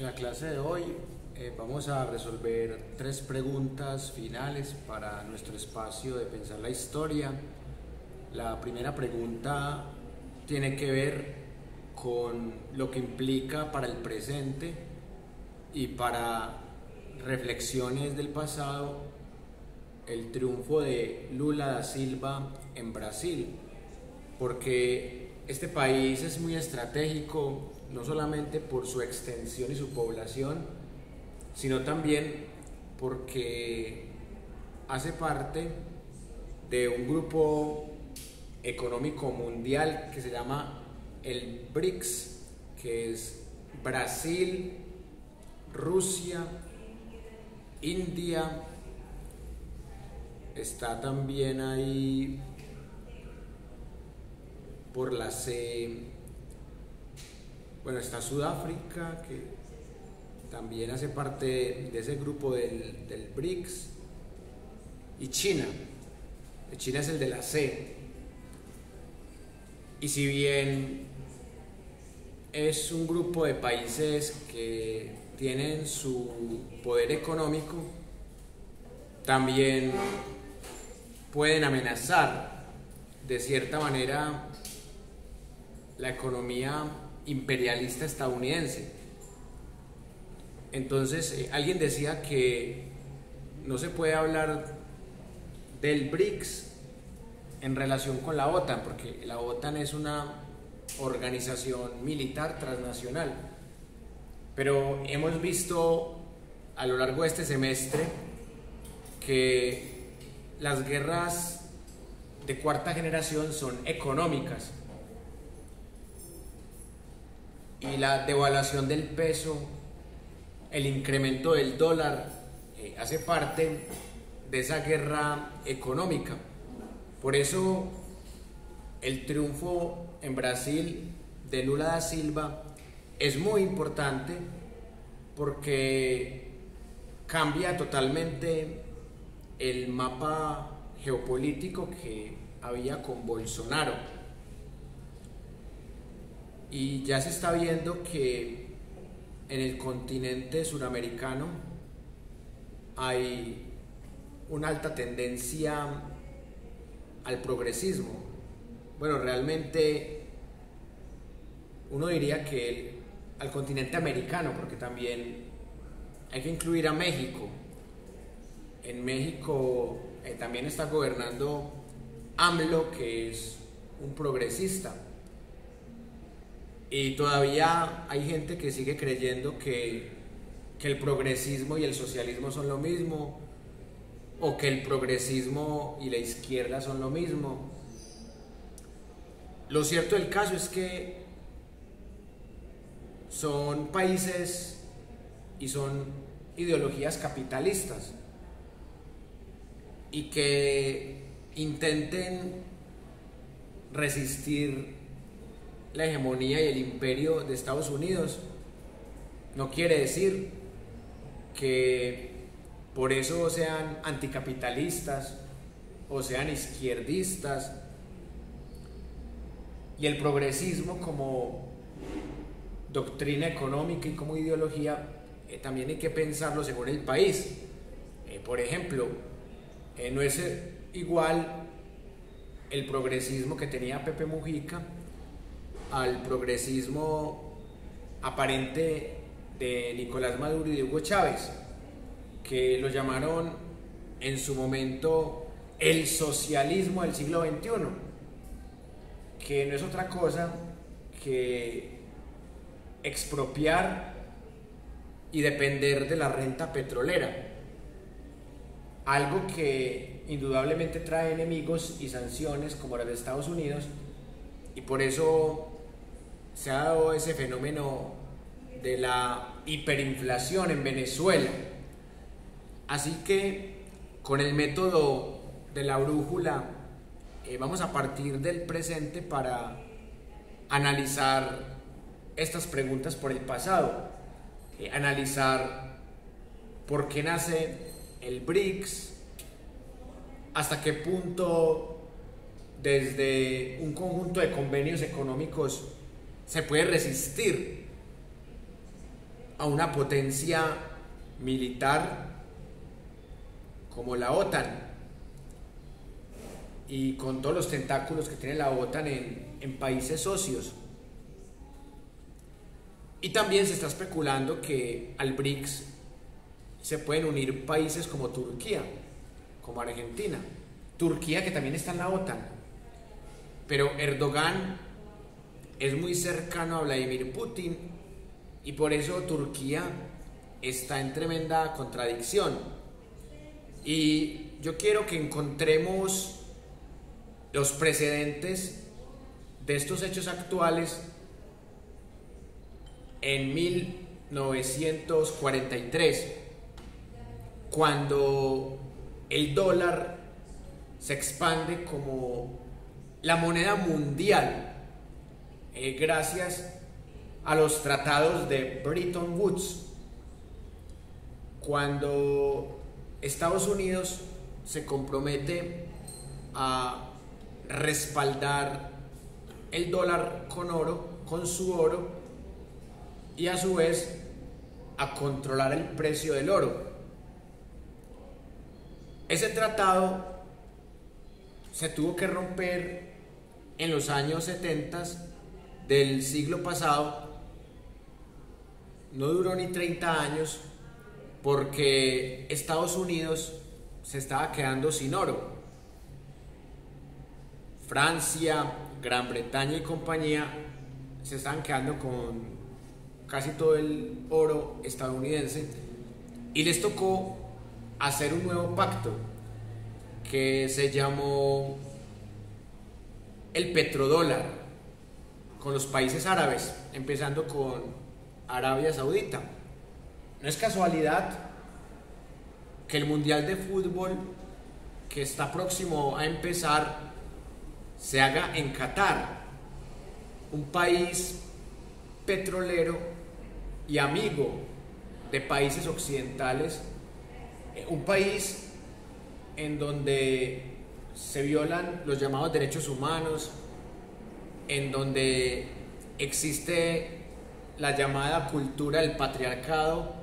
En la clase de hoy vamos a resolver 3 preguntas finales para nuestro espacio de pensar la historia. La primera pregunta tiene que ver con lo que implica para el presente y para reflexiones del pasado el triunfo de Lula da Silva en Brasil, porque este país es muy estratégico, no solamente por su extensión y su población, sino también porque hace parte de un grupo económico mundial que se llama el BRICS, que es Brasil, Rusia, India, está también ahí por la C, bueno, está Sudáfrica, que también hace parte de ese grupo del BRICS, y China. China es el de la C. Y si bien es un grupo de países que tienen su poder económico, también pueden amenazar de cierta manera la economía imperialista estadounidense. Entonces, alguien decía que no se puede hablar del BRICS en relación con la OTAN, porque la OTAN es una organización militar transnacional. Pero hemos visto a lo largo de este semestre que las guerras de cuarta generación son económicas, y la devaluación del peso, el incremento del dólar, hace parte de esa guerra económica. Por eso el triunfo en Brasil de Lula da Silva es muy importante, porque cambia totalmente el mapa geopolítico que había con Bolsonaro. Y ya se está viendo que en el continente suramericano hay una alta tendencia al progresismo. Bueno, realmente uno diría que al continente americano, porque también hay que incluir a México. En México también está gobernando AMLO, que es un progresista. Y todavía hay gente que sigue creyendo que el progresismo y el socialismo son lo mismo, o que el progresismo y la izquierda son lo mismo. Lo cierto del caso es que son países y son ideologías capitalistas, y que intenten resistir la hegemonía y el imperio de Estados Unidos no quiere decir que por eso sean anticapitalistas o sean izquierdistas. Y el progresismo como doctrina económica y como ideología también hay que pensarlo según el país. Por ejemplo, no es igual el progresismo que tenía Pepe Mujica al progresismo aparente de Nicolás Maduro y de Hugo Chávez, que lo llamaron en su momento el socialismo del siglo XXI, que no es otra cosa que expropiar y depender de la renta petrolera, algo que indudablemente trae enemigos y sanciones como las de Estados Unidos, y por eso se ha dado ese fenómeno de la hiperinflación en Venezuela. Así que con el método de la brújula vamos a partir del presente para analizar estas preguntas por el pasado, analizar por qué nace el BRICS, hasta qué punto desde un conjunto de convenios económicos se puede resistir a una potencia militar como la OTAN, y con todos los tentáculos que tiene la OTAN en países socios. Y también se está especulando que al BRICS se pueden unir países como Turquía, como Argentina. Turquía, que también está en la OTAN. Pero Erdogan es muy cercano a Vladimir Putin y por eso Turquía está en tremenda contradicción. Y yo quiero que encontremos los precedentes de estos hechos actuales en 1943, cuando el dólar se expande como la moneda mundial, gracias a los tratados de Bretton Woods, cuando Estados Unidos se compromete a respaldar el dólar con oro, con su oro, y a su vez a controlar el precio del oro. Ese tratado se tuvo que romper en los años 70 del siglo pasado. No duró ni 30 años porque Estados Unidos se estaba quedando sin oro. Francia, Gran Bretaña y compañía se estaban quedando con casi todo el oro estadounidense y les tocó hacer un nuevo pacto que se llamó el petrodólar con los países árabes, empezando con Arabia Saudita. No es casualidad que el Mundial de Fútbol que está próximo a empezar se haga en Qatar, un país petrolero y amigo de países occidentales, un país en donde se violan los llamados derechos humanos, en donde existe la llamada cultura del patriarcado.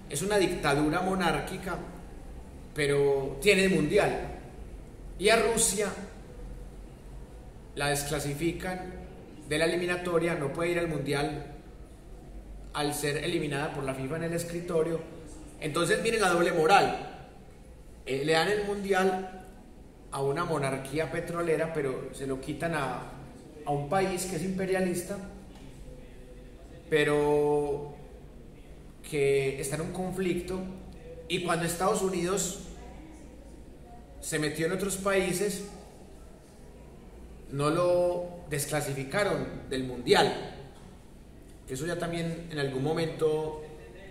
Es una dictadura monárquica, pero tiene el mundial. Y a Rusia la desclasifican de la eliminatoria, no puede ir al mundial al ser eliminada por la FIFA en el escritorio. Entonces miren la doble moral, le dan el mundial a una monarquía petrolera, pero se lo quitan a un país que es imperialista, pero que está en un conflicto. Y cuando Estados Unidos se metió en otros países, no lo desclasificaron del mundial. Eso ya también en algún momento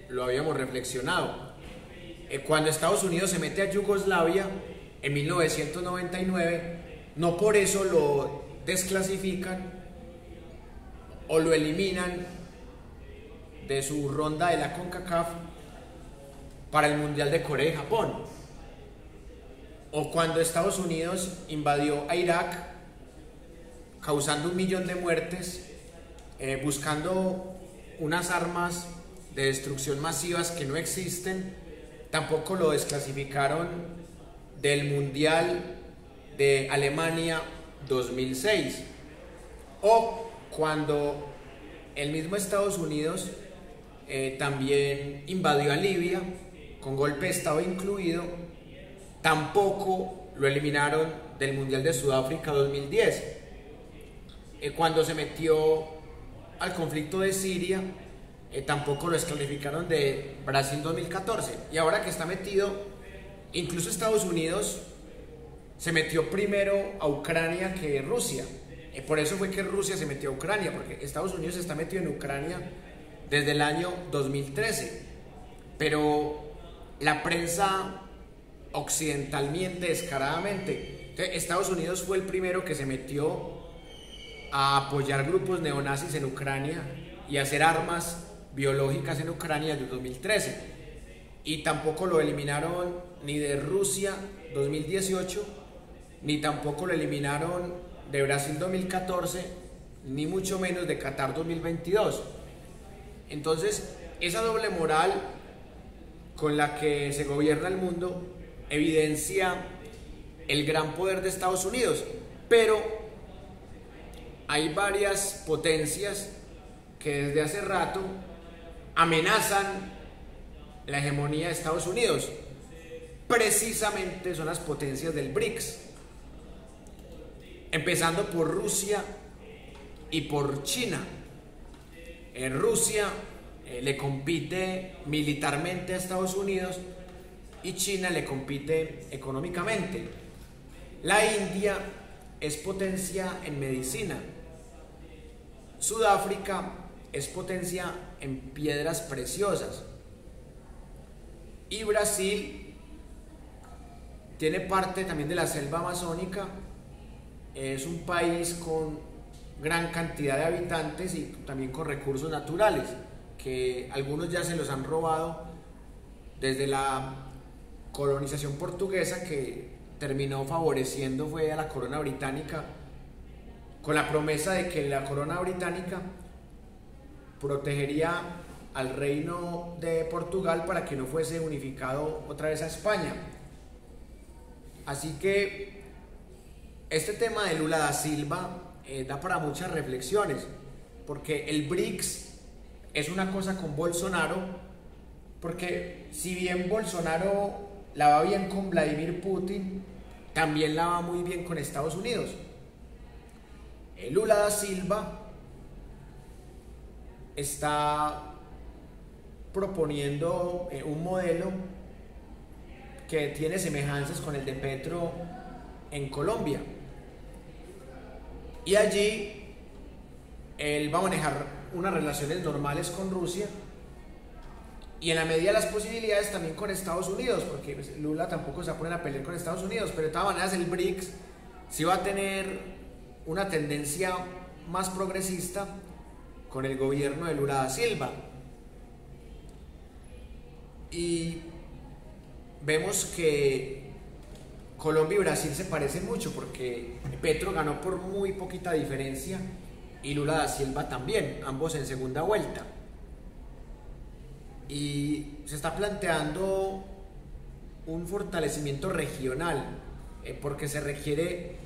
lo habíamos reflexionado. Cuando Estados Unidos se mete a Yugoslavia en 1999, no por eso lo desclasifican o lo eliminan de su ronda de la CONCACAF para el Mundial de Corea y Japón. O cuando Estados Unidos invadió a Irak, causando 1 millón de muertes, buscando unas armas de destrucción masivas que no existen, tampoco lo desclasificaron del Mundial de Alemania 2006. O cuando el mismo Estados Unidos también invadió a Libia, con golpe de Estado incluido, tampoco lo eliminaron del Mundial de Sudáfrica 2010. Cuando se metió al conflicto de Siria, tampoco lo desclasificaron de Brasil 2014. Y ahora que está metido, incluso Estados Unidos se metió primero a Ucrania que Rusia. Por eso fue que Rusia se metió a Ucrania, porque Estados Unidos está metido en Ucrania desde el año 2013. Pero la prensa occidental miente descaradamente. Entonces, Estados Unidos fue el primero que se metió a apoyar grupos neonazis en Ucrania y a hacer armas biológicas en Ucrania desde 2013. Y tampoco lo eliminaron ni de Rusia 2018, ni tampoco lo eliminaron de Brasil 2014, ni mucho menos de Qatar 2022. Entonces, esa doble moral con la que se gobierna el mundo evidencia el gran poder de Estados Unidos, pero hay varias potencias que desde hace rato amenazan la hegemonía de Estados Unidos. Precisamente son las potencias del BRICS, empezando por Rusia y por China. Rusia le compite militarmente a Estados Unidos y China le compite económicamente. La India es potencia en medicina. Sudáfrica es potencia en piedras preciosas. Y Brasil tiene parte también de la selva amazónica. Es un país con gran cantidad de habitantes y también con recursos naturales, que algunos ya se los han robado desde la colonización portuguesa, que terminó favoreciendo fue a la corona británica, con la promesa de que la corona británica protegería al reino de Portugal para que no fuese unificado otra vez a España. Así que este tema de Lula da Silva da para muchas reflexiones, porque el BRICS es una cosa con Bolsonaro, porque si bien Bolsonaro la va bien con Vladimir Putin, también la va muy bien con Estados Unidos. Lula da Silva está proponiendo un modelo que tiene semejanzas con el de Petro en Colombia, y allí él va a manejar unas relaciones normales con Rusia y en la medida de las posibilidades también con Estados Unidos, porque pues, Lula tampoco se va a poner a pelear con Estados Unidos, pero de todas maneras el BRICS sí va a tener una tendencia más progresista con el gobierno de Lula da Silva. Y vemos que Colombia y Brasil se parecen mucho, porque Petro ganó por muy poquita diferencia y Lula da Silva también, ambos en segunda vuelta. Y se está planteando un fortalecimiento regional, porque se requiere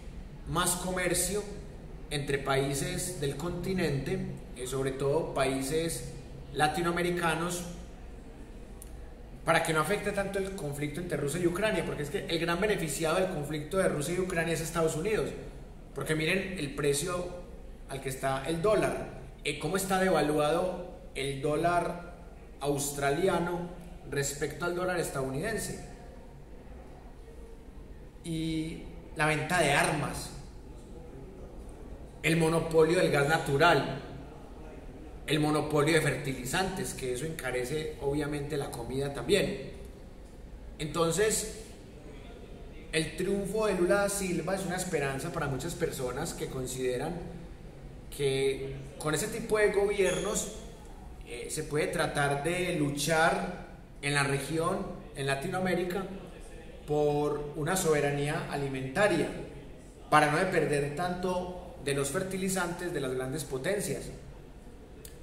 más comercio entre países del continente, sobre todo países latinoamericanos, para que no afecte tanto el conflicto entre Rusia y Ucrania, porque es que el gran beneficiado del conflicto de Rusia y Ucrania es Estados Unidos, porque miren el precio al que está el dólar, cómo está devaluado el dólar australiano respecto al dólar estadounidense, y la venta de armas, el monopolio del gas natural, el monopolio de fertilizantes, que eso encarece obviamente la comida también. Entonces, el triunfo de Lula da Silva es una esperanza para muchas personas que consideran que con ese tipo de gobiernos se puede tratar de luchar en la región, en Latinoamérica, por una soberanía alimentaria, para no depender tanto de los fertilizantes de las grandes potencias,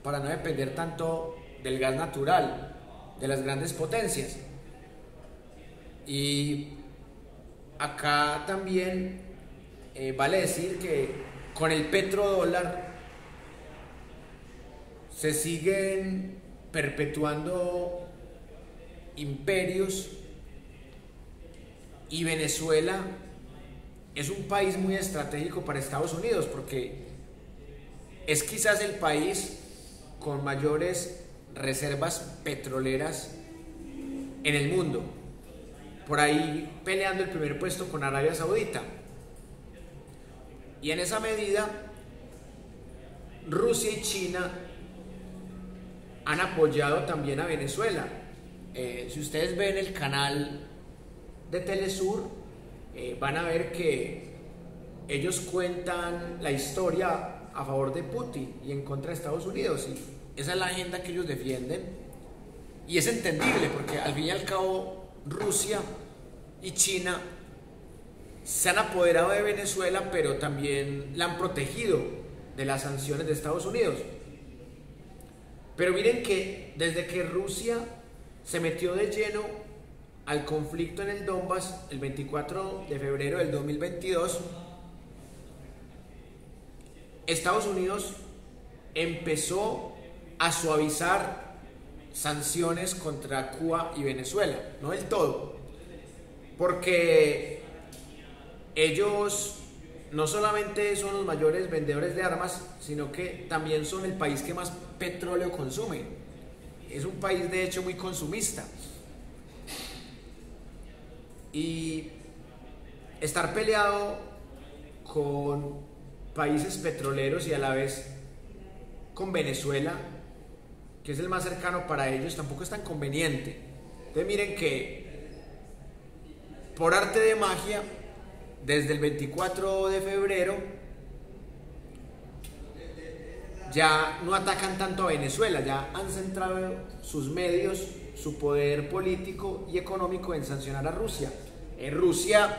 para no depender tanto del gas natural de las grandes potencias. Y acá también vale decir que con el petrodólar se siguen perpetuando imperios, y Venezuela es un país muy estratégico para Estados Unidos, porque es quizás el país con mayores reservas petroleras en el mundo, por ahí peleando el primer puesto con Arabia Saudita. Y en esa medida Rusia y China han apoyado también a Venezuela. Si ustedes ven el canal de Telesur, van a ver que ellos cuentan la historia a favor de Putin y en contra de Estados Unidos, y esa es la agenda que ellos defienden, y es entendible porque al fin y al cabo Rusia y China se han apoderado de Venezuela, pero también la han protegido de las sanciones de Estados Unidos. Pero miren que desde que Rusia se metió de lleno al conflicto en el Donbass el 24 de febrero del 2022, Estados Unidos empezó a suavizar sanciones contra Cuba y Venezuela, no del todo, porque ellos no solamente son los mayores vendedores de armas, sino que también son el país que más petróleo consume. Es un país de hecho muy consumista. Y estar peleado con países petroleros y a la vez con Venezuela, que es el más cercano para ellos, tampoco es tan conveniente. Entonces miren que por arte de magia, desde el 24 de febrero ya no atacan tanto a Venezuela, ya han centrado sus medios, su poder político y económico en sancionar a Rusia. Rusia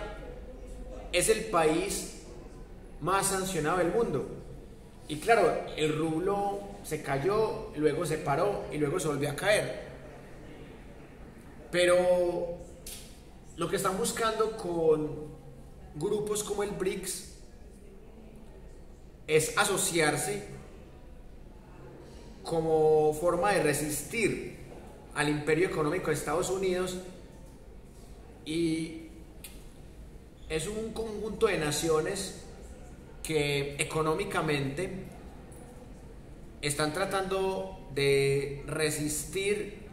es el país más sancionado del mundo. Y claro, el rublo se cayó, luego se paró y luego se volvió a caer. Pero lo que están buscando con grupos como el BRICS es asociarse como forma de resistir al imperio económico de Estados Unidos, y es un conjunto de naciones que económicamente están tratando de resistir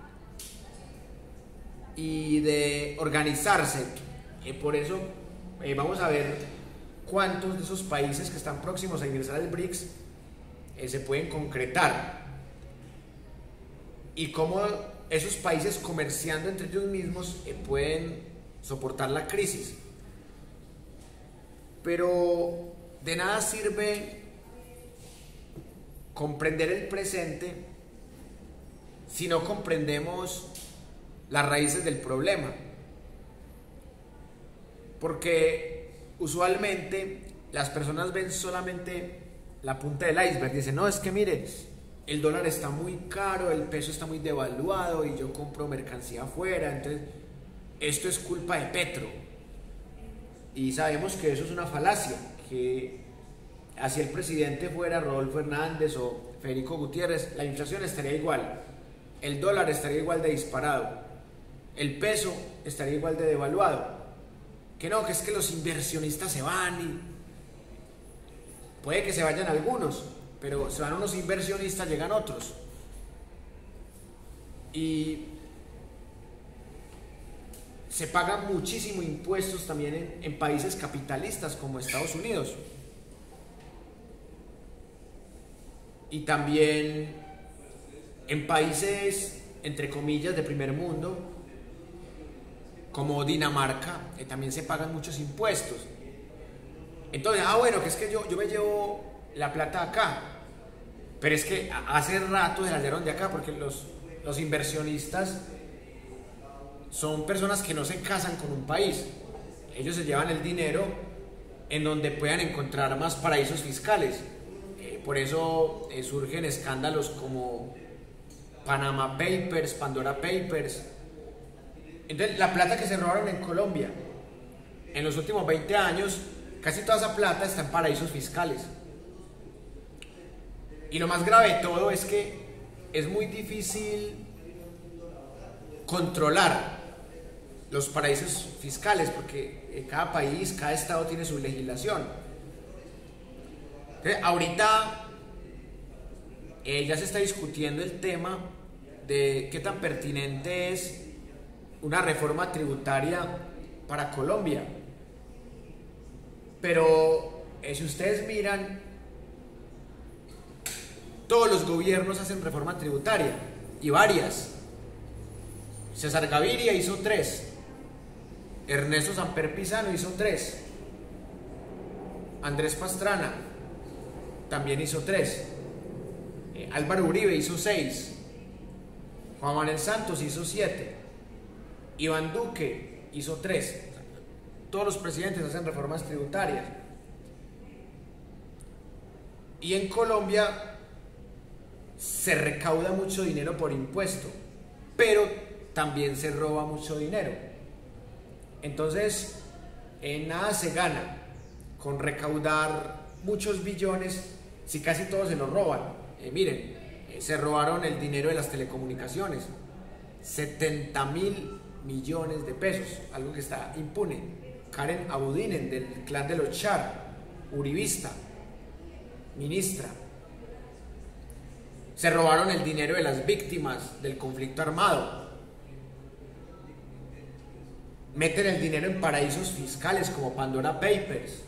y de organizarse. Por eso vamos a ver cuántos de esos países que están próximos a ingresar al BRICS se pueden concretar, y cómo esos países, comerciando entre ellos mismos, pueden soportar la crisis. Pero de nada sirve comprender el presente si no comprendemos las raíces del problema. Porque usualmente las personas ven solamente la punta del iceberg. Dicen, no, es que mire, el dólar está muy caro, el peso está muy devaluado y yo compro mercancía afuera, entonces esto es culpa de Petro. Y sabemos que eso es una falacia, que así el presidente fuera Rodolfo Hernández o Federico Gutiérrez, la inflación estaría igual, el dólar estaría igual de disparado, el peso estaría igual de devaluado. Que no, que es que los inversionistas se van, y puede que se vayan algunos, pero se van unos inversionistas, llegan otros. Y se pagan muchísimos impuestos también en países capitalistas como Estados Unidos. Y también en países, entre comillas, de primer mundo, como Dinamarca, también se pagan muchos impuestos. Entonces, bueno, que es que yo me llevo la plata acá, pero es que hace rato se la dieron de acá, porque los inversionistas son personas que no se casan con un país. Ellos se llevan el dinero en donde puedan encontrar más paraísos fiscales. Por eso surgen escándalos como Panama Papers, Pandora Papers. Entonces, la plata que se robaron en Colombia en los últimos 20 años, casi toda esa plata está en paraísos fiscales. Y lo más grave de todo es que es muy difícil controlar los paraísos fiscales, porque cada país, cada estado tiene su legislación. Entonces, ahorita ya se está discutiendo el tema de qué tan pertinente es una reforma tributaria para Colombia. Pero si ustedes miran, todos los gobiernos hacen reforma tributaria, y varias. César Gaviria hizo 3, Ernesto Samper Pizano hizo 3, Andrés Pastrana también hizo 3, Álvaro Uribe hizo 6, Juan Manuel Santos hizo 7, Iván Duque hizo 3. Todos los presidentes hacen reformas tributarias. Y en Colombia se recauda mucho dinero por impuesto, pero también se roba mucho dinero. Entonces, nada se gana con recaudar muchos billones si casi todos se los roban. Miren, se robaron el dinero de las telecomunicaciones, 70.000 millones de pesos, algo que está impune. Karen Abudinen, del clan de los Char, uribista, ministra. Se robaron el dinero de las víctimas del conflicto armado. Meten el dinero en paraísos fiscales como Pandora Papers.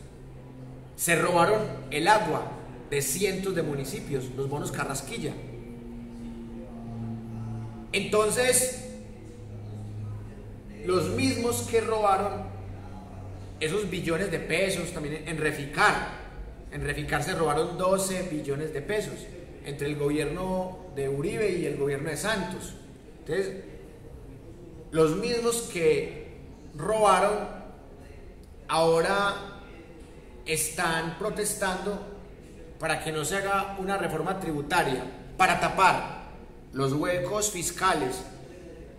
Se robaron el agua de cientos de municipios, los bonos Carrasquilla. Entonces, los mismos que robaron esos billones de pesos también en Reficar se robaron 12 billones de pesos entre el gobierno de Uribe y el gobierno de Santos. Entonces, los mismos que robaron ahora están protestando para que no se haga una reforma tributaria para tapar los huecos fiscales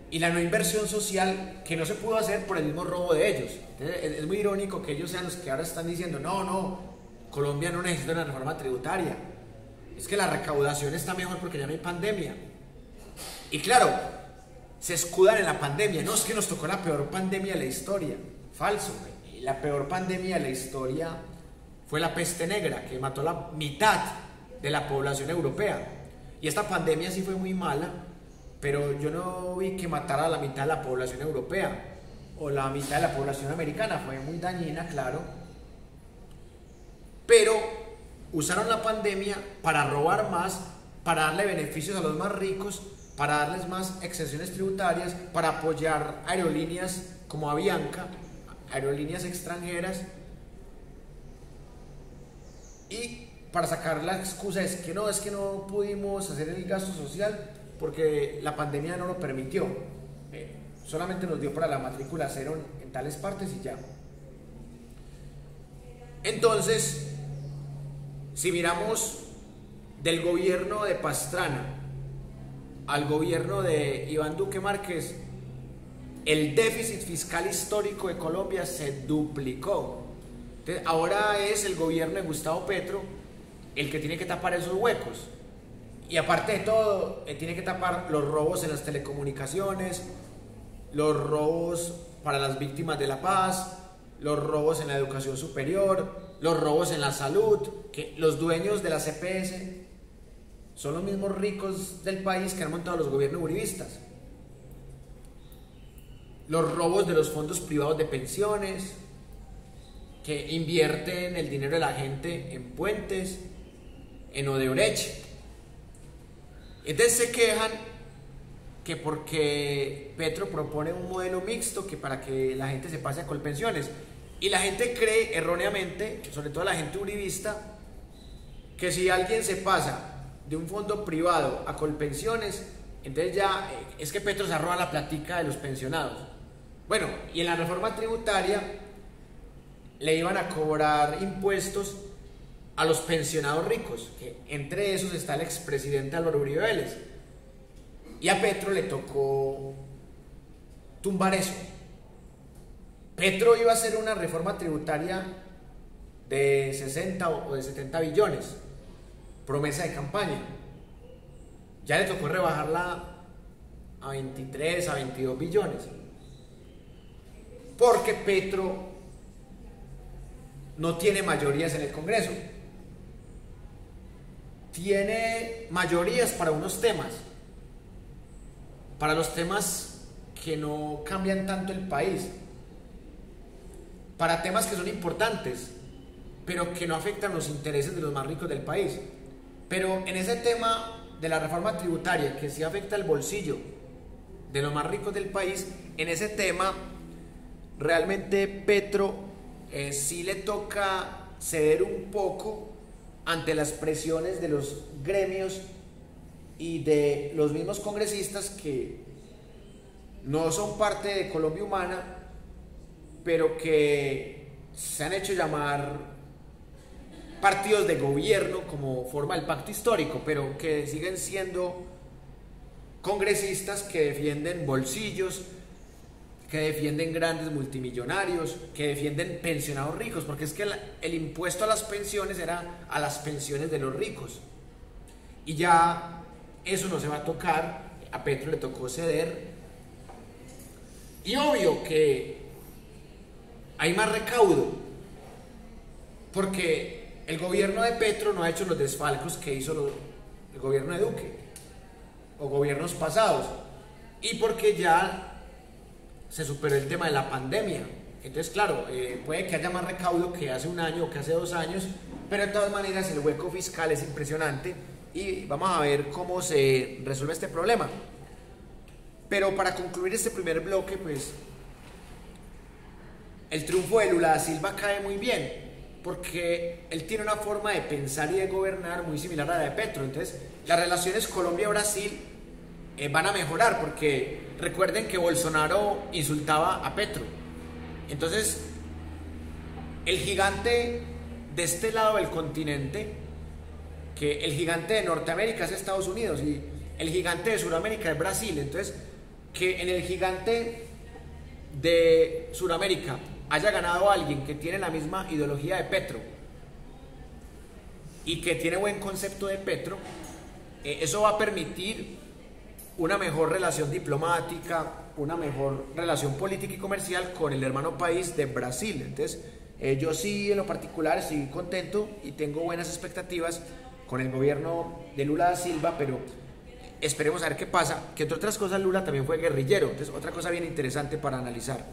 y la no inversión social que no se pudo hacer por el mismo robo de ellos. Entonces, es muy irónico que ellos sean los que ahora están diciendo no, Colombia no necesita una reforma tributaria, es que la recaudación está mejor porque ya no hay pandemia. Y claro, se escudan en la pandemia. No, es que nos tocó la peor pandemia de la historia. Falso. La peor pandemia de la historia fue la peste negra, que mató la mitad de la población europea. Y esta pandemia sí fue muy mala, pero yo no vi que matara a la mitad de la población europea o la mitad de la población americana. Fue muy dañina, claro. Pero usaron la pandemia para robar más, para darle beneficios a los más ricos, para darles más exenciones tributarias, para apoyar aerolíneas como Avianca, aerolíneas extranjeras, y para sacar la excusa es que no pudimos hacer el gasto social porque la pandemia no lo permitió, solamente nos dio para la matrícula cero en tales partes y ya. Entonces, si miramos del gobierno de Pastrana al gobierno de Iván Duque Márquez, el déficit fiscal histórico de Colombia se duplicó. Entonces, ahora es el gobierno de Gustavo Petro el que tiene que tapar esos huecos. Y aparte de todo, tiene que tapar los robos en las telecomunicaciones, los robos para las víctimas de la paz, los robos en la educación superior, los robos en la salud, que los dueños de la CPS son los mismos ricos del país que han montado los gobiernos uribistas. Los robos de los fondos privados de pensiones, que invierten el dinero de la gente en puentes, en Odebrecht. Entonces se quejan que porque Petro propone un modelo mixto que para que la gente se pase a Colpensiones. Y la gente cree erróneamente, sobre todo la gente uribista, que si alguien se pasa de un fondo privado a Colpensiones, entonces ya es que Petro se roba la platica de los pensionados. Bueno, y en la reforma tributaria le iban a cobrar impuestos a los pensionados ricos, que entre esos está el expresidente Álvaro Uribe Vélez. Y a Petro le tocó tumbar eso. Petro iba a hacer una reforma tributaria de 60 o de 70 billones, promesa de campaña. Ya le tocó rebajarla a 23, a 22 billones. Porque Petro no tiene mayorías en el Congreso. Tiene mayorías para unos temas, para los temas que no cambian tanto el país, para temas que son importantes, pero que no afectan los intereses de los más ricos del país. Pero en ese tema de la reforma tributaria, que sí afecta el bolsillo de los más ricos del país, en ese tema realmente Petro sí le toca ceder un poco ante las presiones de los gremios y de los mismos congresistas que no son parte de Colombia Humana, pero que se han hecho llamar partidos de gobierno como forma del pacto histórico, pero que siguen siendo congresistas que defienden bolsillos, que defienden grandes multimillonarios, que defienden pensionados ricos, porque es que el impuesto a las pensiones era a las pensiones de los ricos. Y ya eso no se va a tocar, a Petro le tocó ceder. Y obvio que hay más recaudo, porque el gobierno de Petro no ha hecho los desfalcos que hizo el gobierno de Duque o gobiernos pasados, y porque ya se superó el tema de la pandemia. Entonces, claro, puede que haya más recaudo que hace un año o que hace 2 años, pero de todas maneras el hueco fiscal es impresionante y vamos a ver cómo se resuelve este problema. Pero para concluir este primer bloque, pues el triunfo de Lula da Silva cae muy bien, porque él tiene una forma de pensar y de gobernar muy similar a la de Petro. Entonces, las relaciones Colombia-Brasil van a mejorar, porque recuerden que Bolsonaro insultaba a Petro. Entonces, el gigante de este lado del continente, que el gigante de Norteamérica es Estados Unidos y el gigante de Sudamérica es Brasil. Entonces, que en el gigante de Sudamérica haya ganado alguien que tiene la misma ideología de Petro y que tiene buen concepto de Petro, eso va a permitir una mejor relación diplomática, una mejor relación política y comercial con el hermano país de Brasil. Entonces, yo sí en lo particular estoy contento y tengo buenas expectativas con el gobierno de Lula da Silva, pero esperemos a ver qué pasa, que entre otras cosas Lula también fue guerrillero. Entonces, otra cosa bien interesante para analizar.